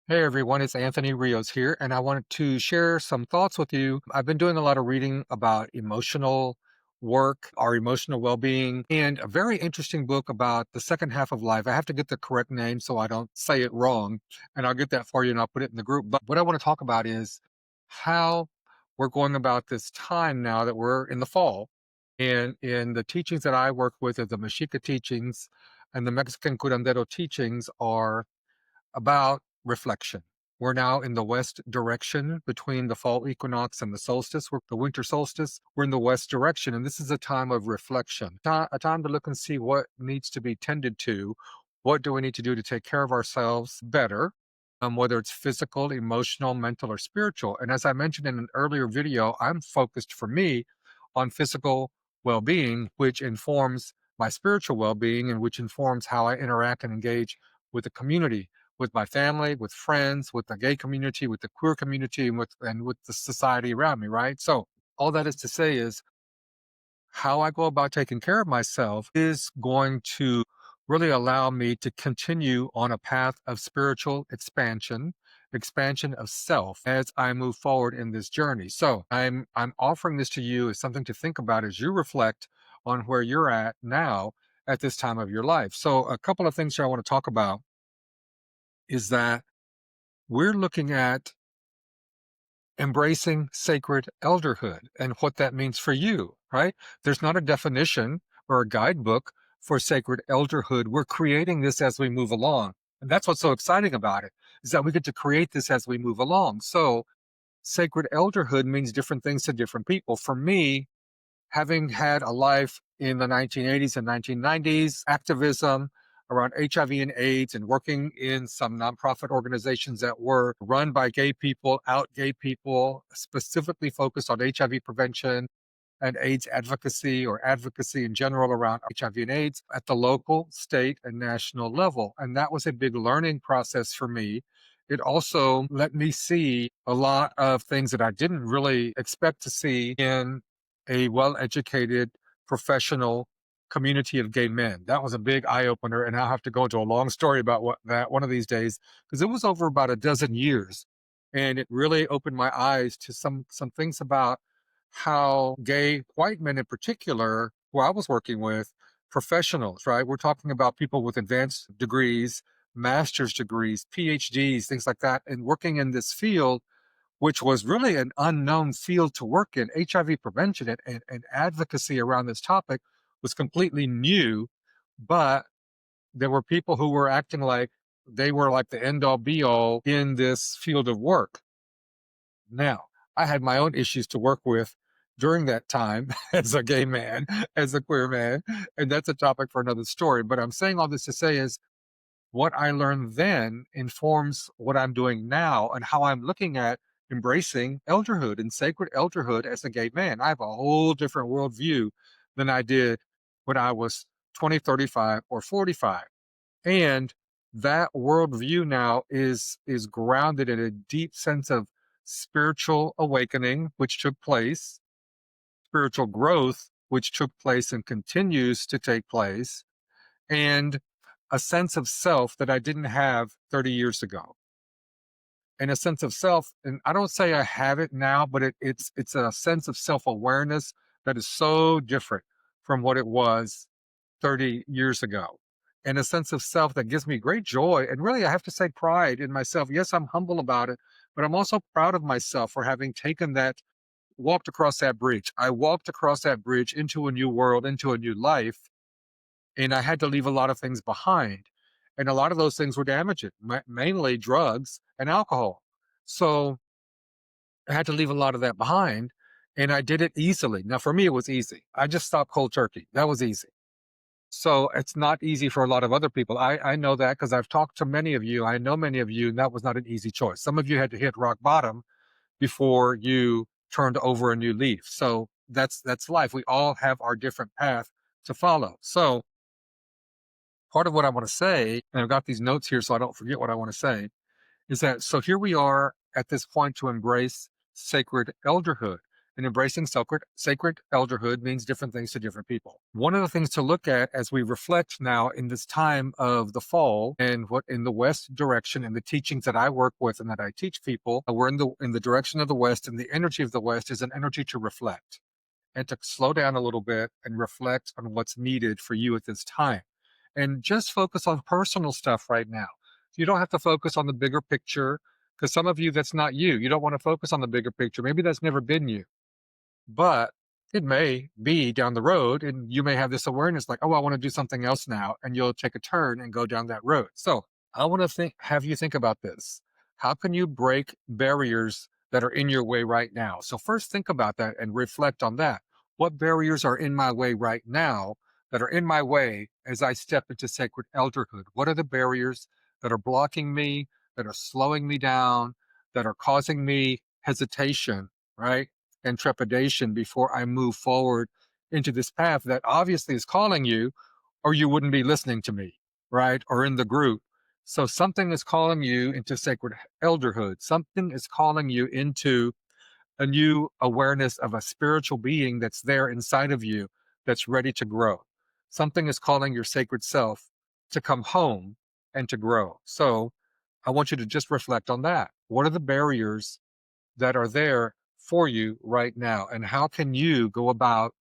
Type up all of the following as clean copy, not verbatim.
Hey everyone, it's Anthony Rios here, and I wanted to share some thoughts with you. I've been doing a lot of reading about emotional work, our emotional well being, and a very interesting book about the second half of life. I have to get the correct name so I don't say it wrong, and I'll get that for you and I'll put it in the group. But what I want to talk about is how we're going about this time now that we're in the fall. And in the teachings that I work with, the Mexica teachings and the Mexican curandero teachings are about reflection. We're now in the west direction between the fall equinox and the solstice, the winter solstice. We're in the west direction, and this is a time of reflection, a time to look and see what needs to be tended to. What do we need to do to take care of ourselves better, whether it's physical, emotional, mental, or spiritual? And as I mentioned in an earlier video, I'm focused for me on physical well being, which informs my spiritual well being and which informs how I interact and engage with the community, with my family, with friends, with the gay community, with the queer community, and with the society around me, right? So all that is to say is how I go about taking care of myself is going to really allow me to continue on a path of spiritual expansion, expansion of self as I move forward in this journey. So I'm offering this to you as something to think about as you reflect on where you're at now at this time of your life. So a couple of things here I want to talk about is that we're looking at embracing sacred elderhood and what that means for you, right? There's not a definition or a guidebook for sacred elderhood. We're creating this as we move along. And that's what's so exciting about it, is that we get to create this as we move along. So sacred elderhood means different things to different people. For me, having had a life in the 1980s and 1990s, activism around HIV and AIDS, and working in some nonprofit organizations that were run by gay people, out gay people, specifically focused on HIV prevention and AIDS advocacy or advocacy in general around HIV and AIDS at the local, state, and national level. And that was a big learning process for me. It also let me see a lot of things that I didn't really expect to see in a well educated, professional community of gay men. That was a big eye opener. And I'll have to go into a long story about what that one of these days, because it was over about a dozen years. And it really opened my eyes to some things about how gay white men in particular, who I was working with, professionals, right? We're talking about people with advanced degrees, master's degrees, PhDs, things like that, and working in this field, which was really an unknown field to work in. HIV prevention and advocacy around this topic was completely new, but there were people who were acting like they were like the end all be all in this field of work. Now, I had my own issues to work with during that time as a gay man, as a queer man, and that's a topic for another story. But I'm saying all this to say is what I learned then informs what I'm doing now and how I'm looking at embracing elderhood and sacred elderhood as a gay man. I have a whole different worldview than I did when I was 20, 35, or 45. And that worldview now is grounded in a deep sense of spiritual awakening, which took place, spiritual growth, which took place and continues to take place, and a sense of self that I didn't have 30 years ago. And a sense of self, and I don't say I have it now, but it's a sense of self-awareness that is so different from what it was 30 years ago. And a sense of self that gives me great joy. And really, I have to say, pride in myself. Yes, I'm humble about it, but I'm also proud of myself for having taken that, walked across that bridge. I walked across that bridge into a new world, into a new life, and I had to leave a lot of things behind. And a lot of those things were damaging, mainly drugs and alcohol. So I had to leave a lot of that behind. And I did it easily. Now, for me, it was easy. I just stopped cold turkey. That was easy. So it's not easy for a lot of other people. I know that because I've talked to many of you. I know many of you, and that was not an easy choice. Some of you had to hit rock bottom before you turned over a new leaf. So that's life. We all have our different path to follow. So part of what I want to say, and I've got these notes here so I don't forget what I want to say, is that so here we are at this point to embrace sacred elderhood. And embracing sacred elderhood means different things to different people. One of the things to look at as we reflect now in this time of the fall and what in the West direction and the teachings that I work with and that I teach people, we're in the direction of the West, and the energy of the West is an energy to reflect and to slow down a little bit and reflect on what's needed for you at this time. And just focus on personal stuff right now. You don't have to focus on the bigger picture because some of you, that's not you. You don't want to focus on the bigger picture. Maybe that's never been you, but it may be down the road. And you may have this awareness like, oh, I want to do something else now. And you'll take a turn and go down that road. So I want to have you think about this. How can you break barriers that are in your way right now? So first think about that and reflect on that. What barriers are in my way right now that are in my way as I step into sacred elderhood? What are the barriers that are blocking me, that are slowing me down, that are causing me hesitation, right? And trepidation before I move forward into this path that obviously is calling you, or you wouldn't be listening to me, right? Or in the group. So something is calling you into sacred elderhood. Something is calling you into a new awareness of a spiritual being that's there inside of you that's ready to grow. Something is calling your sacred self to come home and to grow. So I want you to just reflect on that. What are the barriers that are there for you right now? And how can you go about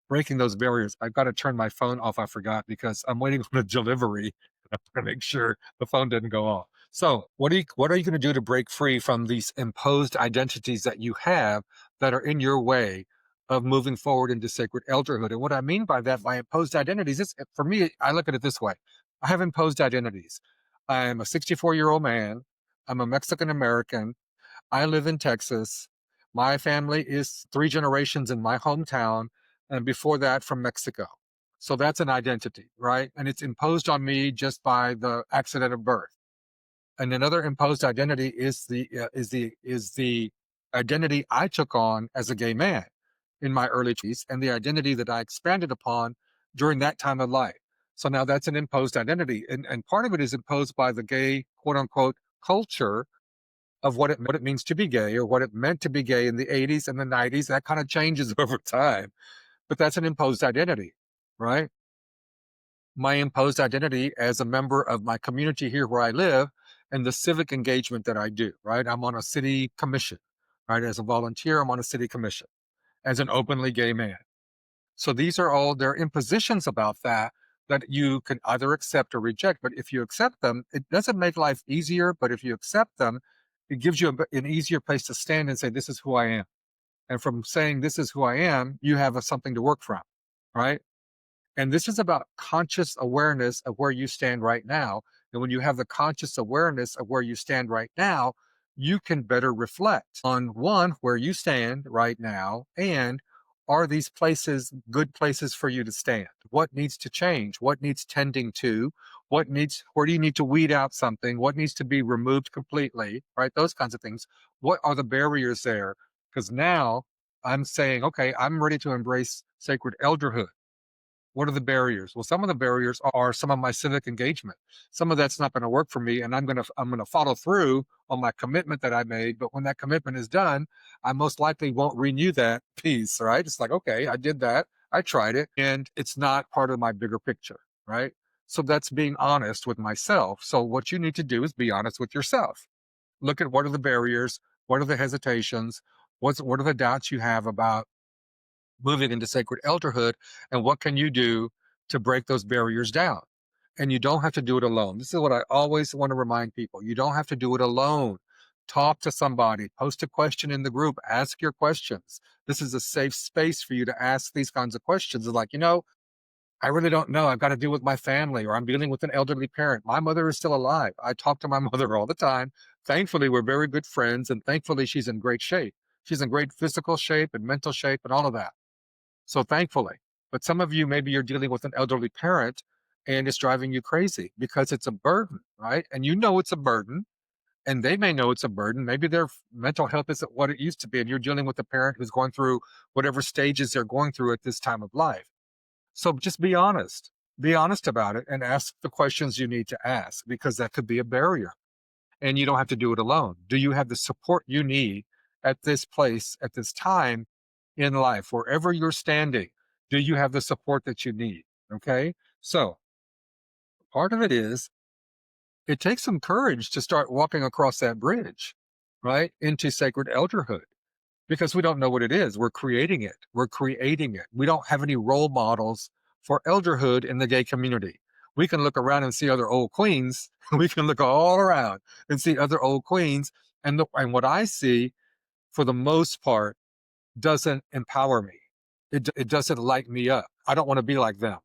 breaking those barriers? I've got to turn my phone off. I forgot because I'm waiting on a delivery. I'm going to make sure the phone didn't go off. So, what are you going to do to break free from these imposed identities that you have that are in your way of moving forward into sacred elderhood? And what I mean by that, by imposed identities, is for me, I look at it this way: I have imposed identities. I'm a 64-year-old man. I'm a Mexican American. I live in Texas. My family is three generations in my hometown, and before that from Mexico. So that's an identity, right? And it's imposed on me just by the accident of birth. And another imposed identity is the identity I took on as a gay man in my early 20s, and the identity that I expanded upon during that time of life. So now that's an imposed identity, and part of it is imposed by the gay quote unquote culture of what it means to be gay or what it meant to be gay in the 80s and the 90s. That kind of changes over time, but that's an imposed identity, right? My imposed identity as a member of my community here where I live and the civic engagement that I do, right? I'm on a city commission, right? As a volunteer, I'm on a city commission as an openly gay man. So these are all their impositions about that you can either accept or reject. But if you accept them, it doesn't make life easier. But if you accept them, it gives you an easier place to stand and say, this is who I am. And from saying this is who I am, you have something to work from, right? And this is about conscious awareness of where you stand right now. And when you have the conscious awareness of where you stand right now, you can better reflect on one, where you stand right now, and are these places good places for you to stand? What needs to change? What needs tending to? Where do you need to weed out something? What needs to be removed completely? Right? Those kinds of things. What are the barriers there? Because now I'm saying, okay, I'm ready to embrace sacred elderhood. What are the barriers? Well, some of the barriers are some of my civic engagement. Some of that's not going to work for me, and I'm gonna follow through on my commitment that I made. But when that commitment is done, I most likely won't renew that piece. Right? It's like, okay, I did that, I tried it, and it's not part of my bigger picture. Right? So that's being honest with myself. So what you need to do is be honest with yourself. Look at what are the barriers, what are the hesitations, what are the doubts you have about moving into sacred elderhood, and what can you do to break those barriers down. And you don't have to do it alone. This is what I always want to remind people: you don't have to do it alone. Talk to somebody, post a question in the group, ask your questions. This is a safe space for you to ask these kinds of questions. It's like, I really don't know, I've got to deal with my family, or I'm dealing with an elderly parent. My mother is still alive. I talk to my mother all the time. Thankfully, we're very good friends, and thankfully she's in great shape. She's in great physical shape and mental shape and all of that. So thankfully, but some of you, maybe you're dealing with an elderly parent and it's driving you crazy because it's a burden, right? And you know it's a burden, and they may know it's a burden. Maybe their mental health isn't what it used to be, and you're dealing with a parent who's going through whatever stages they're going through at this time of life. So just be honest. Be honest about it and ask the questions you need to ask, because that could be a barrier. And you don't have to do it alone. Do you have the support you need at this place, at this time, in life, wherever you're standing, do you have the support that you need? Okay. So part of it is it takes some courage to start walking across that bridge, right, into sacred elderhood because we don't know what it is. We're creating it. We're creating it. We don't have any role models for elderhood in the gay community. We can look around and see other old queens. We can look all around and see other old queens. And what I see, for the most part, doesn't empower me. It doesn't light me up. I don't want to be like them.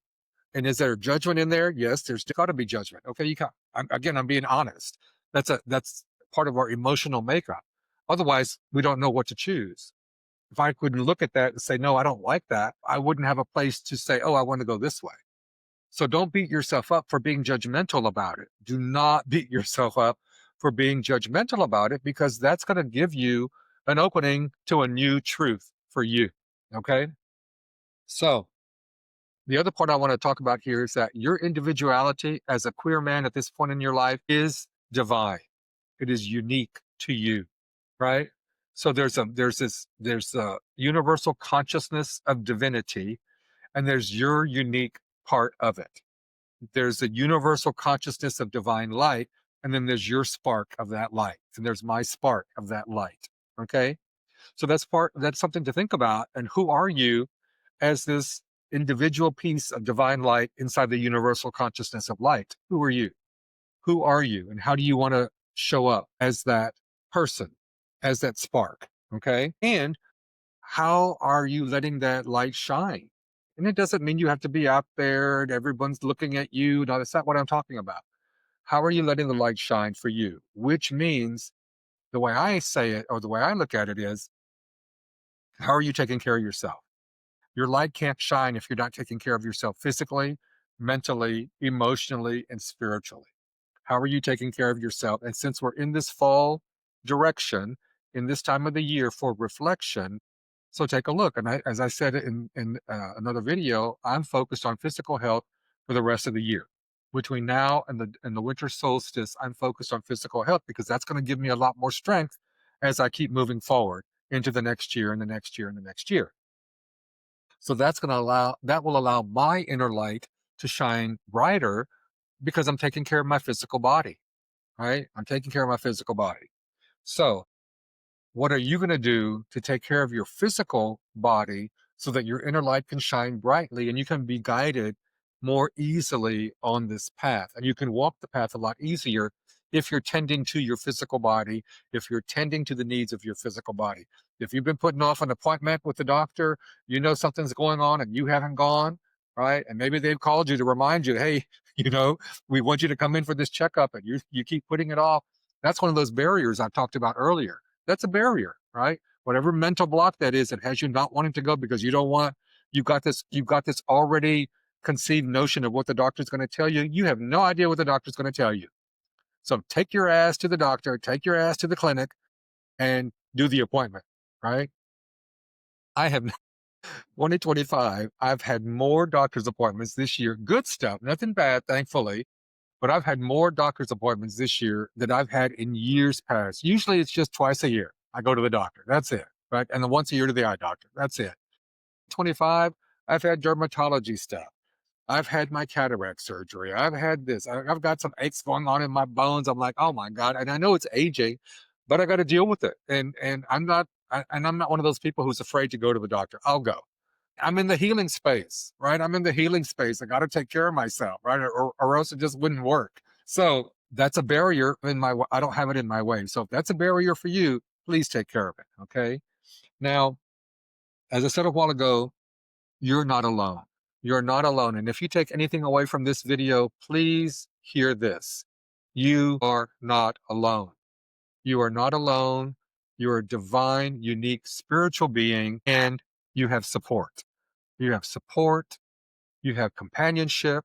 And is there judgment in there? Yes, there's got to be judgment. Okay, you can't. I'm being honest. That's part of our emotional makeup. Otherwise, we don't know what to choose. If I could look at that and say, no, I don't like that, I wouldn't have a place to say, oh, I want to go this way. So don't beat yourself up for being judgmental about it. Do not beat yourself up for being judgmental about it because that's going to give you an opening to a new truth for you. Okay. So the other part I want to talk about here is that your individuality as a queer man at this point in your life is divine. It is unique to you, right? So there's a universal consciousness of divinity, and there's your unique part of it. There's a universal consciousness of divine light, and then there's your spark of that light, and there's my spark of that light. Okay, so that's something to think about. And who are you as this individual piece of divine light inside the universal consciousness of light? Who are you? Who are you? And how do you want to show up as that person, as that spark? Okay. And how are you letting that light shine? And it doesn't mean you have to be out there and everyone's looking at you. No, that's not what I'm talking about. How are you letting the light shine for you? Which means the way I say it or the way I look at it is, how are you taking care of yourself? Your light can't shine if you're not taking care of yourself physically, mentally, emotionally, and spiritually. How are you taking care of yourself? And since we're in this fall direction, in this time of the year for reflection, so take a look. And as I said in another video, I'm focused on physical health for the rest of the year. Between now and the winter solstice, I'm focused on physical health because that's going to give me a lot more strength as I keep moving forward into the next year and the next year and the next year. So that will allow my inner light to shine brighter because I'm taking care of my physical body, right? I'm taking care of my physical body. So what are you going to do to take care of your physical body so that your inner light can shine brightly and you can be guided more easily on this path? And you can walk the path a lot easier if you're tending to your physical body, if you're tending to the needs of your physical body. If you've been putting off an appointment with the doctor, you know something's going on and you haven't gone, right? And maybe they've called you to remind you, hey, you know, we want you to come in for this checkup and you keep putting it off. That's one of those barriers I talked about earlier. That's a barrier, right? Whatever mental block that is that has you not wanting to go because you don't want, you've got this already conceived notion of what the doctor's going to tell you. You have no idea what the doctor's going to tell you. So take your ass to the doctor, take your ass to the clinic and do the appointment, right? I have 2025, I've had more doctor's appointments this year. Good stuff, nothing bad, thankfully. But I've had more doctor's appointments this year than I've had in years past. Usually it's just twice a year. I go to the doctor. That's it. Right. And then once a year to the eye doctor. That's it. 25, I've had dermatology stuff. I've had my cataract surgery. I've had this. I've got some aches going on in my bones. I'm like, oh my God. And I know it's aging, but I got to deal with it. And I'm not one of those people who's afraid to go to the doctor. I'll go. I'm in the healing space, right? I'm in the healing space. I got to take care of myself, right? Or else it just wouldn't work. So that's a barrier I don't have it in my way. So if that's a barrier for you, please take care of it. Okay. Now, as I said a while ago, you're not alone. You're not alone. And if you take anything away from this video, please hear this. You are not alone. You are not alone. You're a divine, unique spiritual being, and you have support. You have support. You have companionship.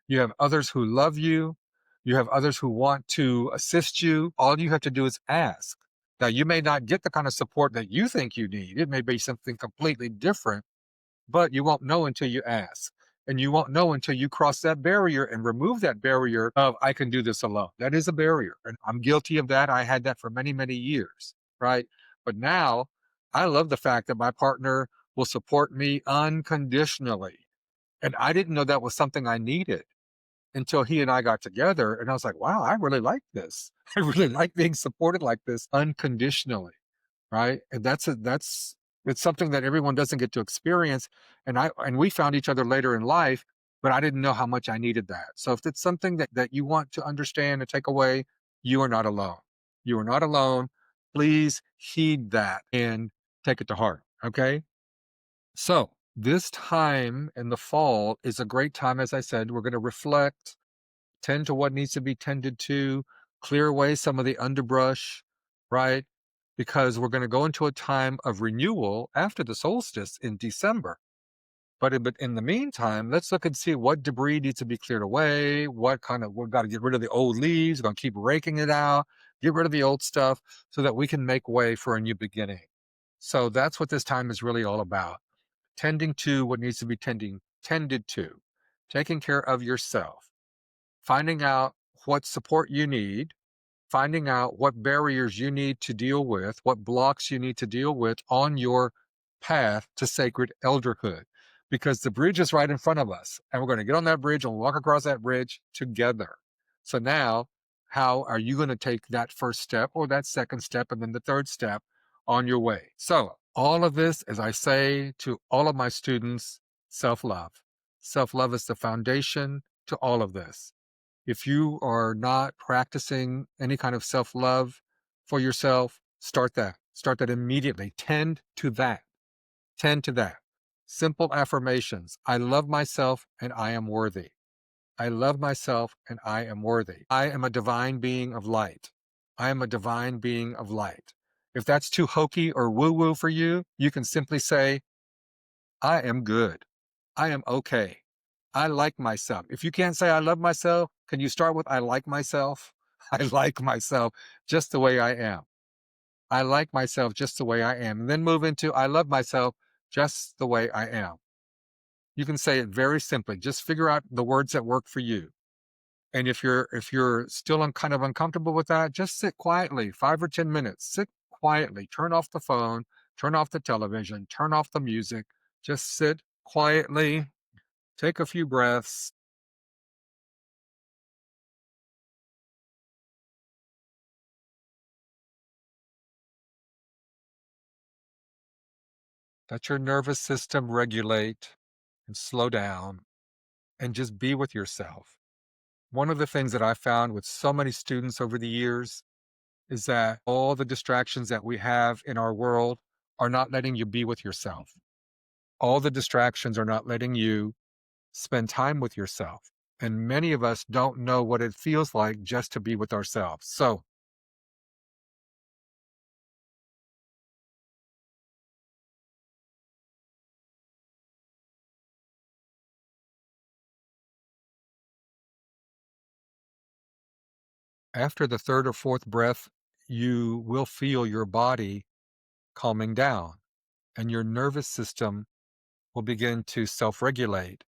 You have others who love you. You have others who want to assist you. All you have to do is ask. Now, you may not get the kind of support that you think you need. It may be something completely different, but you won't know until you ask. And you won't know until you cross that barrier and remove that barrier of, I can do this alone. That is a barrier. And I'm guilty of that. I had that for many, many years, right? But now I love the fact that my partner will support me unconditionally. And I didn't know that was something I needed until he and I got together. And I was like, wow, I really like this. I really like being supported like this unconditionally. Right. And it's something that everyone doesn't get to experience. And we found each other later in life, but I didn't know how much I needed that. So if it's something that you want to understand and take away, you are not alone. You are not alone. Please heed that and take it to heart. Okay. So this time in the fall is a great time. As I said, we're going to reflect, tend to what needs to be tended to, clear away some of the underbrush, right? Because we're going to go into a time of renewal after the solstice in December. But in the meantime, let's look and see what debris needs to be cleared away. We've got to get rid of the old leaves. We're going to keep raking it out, get rid of the old stuff so that we can make way for a new beginning. So that's what this time is really all about. Tending to what needs to be tended to, taking care of yourself, finding out what support you need, finding out what barriers you need to deal with, what blocks you need to deal with on your path to sacred elderhood. Because the bridge is right in front of us, and we're going to get on that bridge and walk across that bridge together. So now, how are you going to take that first step or that second step and then the third step on your way? So, all of this, as I say to all of my students, self love. Self love is the foundation to all of this. If you are not practicing any kind of self love for yourself, start that. Start that immediately. Tend to that. Tend to that. Simple affirmations. I love myself and I am worthy. I love myself and I am worthy. I am a divine being of light. I am a divine being of light. If that's too hokey or woo woo for you, you can simply say, I am good. I am okay. I like myself. If you can't say I love myself, can you start with I like myself? I like myself just the way I am. I like myself just the way I am. And then move into I love myself just the way I am. You can say it very simply. Just figure out the words that work for you. And if you're still kind of uncomfortable with that, just sit quietly, 5 or 10 minutes. Sit quietly. Turn off the phone, turn off the television, turn off the music. Just sit quietly, take a few breaths. Let your nervous system regulate and slow down and just be with yourself. One of the things that I found with so many students over the years is that all the distractions that we have in our world are not letting you be with yourself. All the distractions are not letting you spend time with yourself. And many of us don't know what it feels like just to be with ourselves. So, after the third or fourth breath, you will feel your body calming down and your nervous system will begin to self regulate.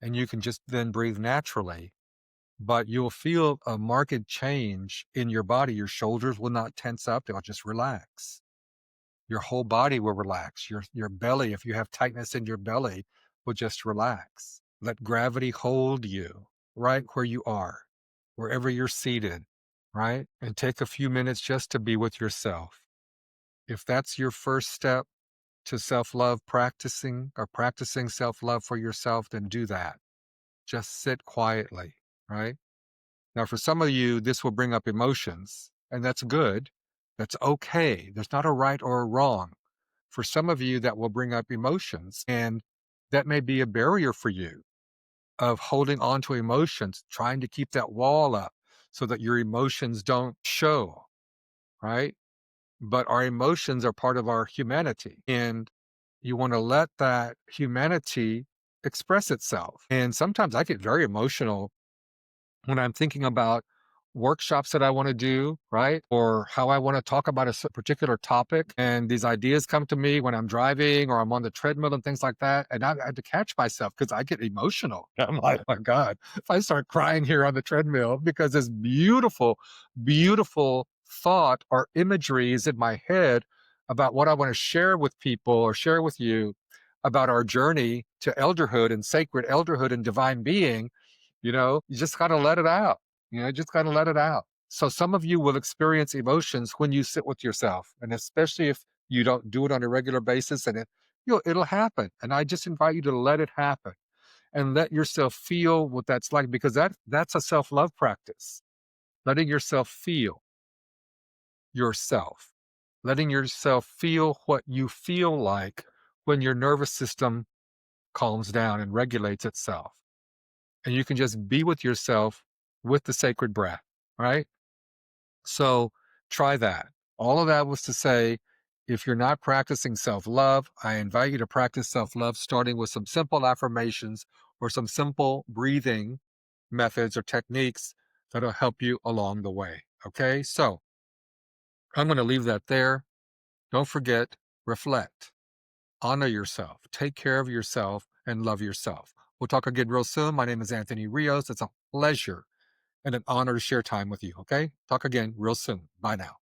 And you can just then breathe naturally. But you'll feel a marked change in your body. Your shoulders will not tense up, they'll just relax. Your whole body will relax. Your belly, if you have tightness in your belly, will just relax. Let gravity hold you right where you are, wherever you're seated, right? And take a few minutes just to be with yourself. If that's your first step to self love, practicing self love for yourself, then do that. Just sit quietly, right? Now, for some of you, this will bring up emotions, and that's good. That's okay. There's not a right or a wrong. For some of you, that will bring up emotions, and that may be a barrier for you of holding on to emotions, trying to keep that wall up so that your emotions don't show, right? But our emotions are part of our humanity, and you want to let that humanity express itself. And sometimes I get very emotional when I'm thinking about workshops that I want to do, right? Or how I want to talk about a particular topic. And these ideas come to me when I'm driving or I'm on the treadmill and things like that. And I had to catch myself because I get emotional. I'm like, oh my God, if I start crying here on the treadmill because this beautiful, beautiful thought or imagery is in my head about what I want to share with people or share with you about our journey to elderhood and sacred elderhood and divine being, you just got to let it out. Just got to let it out. So some of you will experience emotions when you sit with yourself, and especially if you don't do it on a regular basis, and it'll happen. And I just invite you to let it happen and let yourself feel what that's like, because that's a self-love practice. Letting yourself feel yourself, letting yourself feel what you feel like when your nervous system calms down and regulates itself. And you can just be with yourself with the sacred breath, right? So try that. All of that was to say, if you're not practicing self love, I invite you to practice self love, starting with some simple affirmations or some simple breathing methods or techniques that'll help you along the way. Okay, so I'm going to leave that there. Don't forget, reflect, honor yourself, take care of yourself, and love yourself. We'll talk again real soon. My name is Anthony Rios. It's a pleasure and an honor to share time with you. Okay, talk again real soon. Bye now.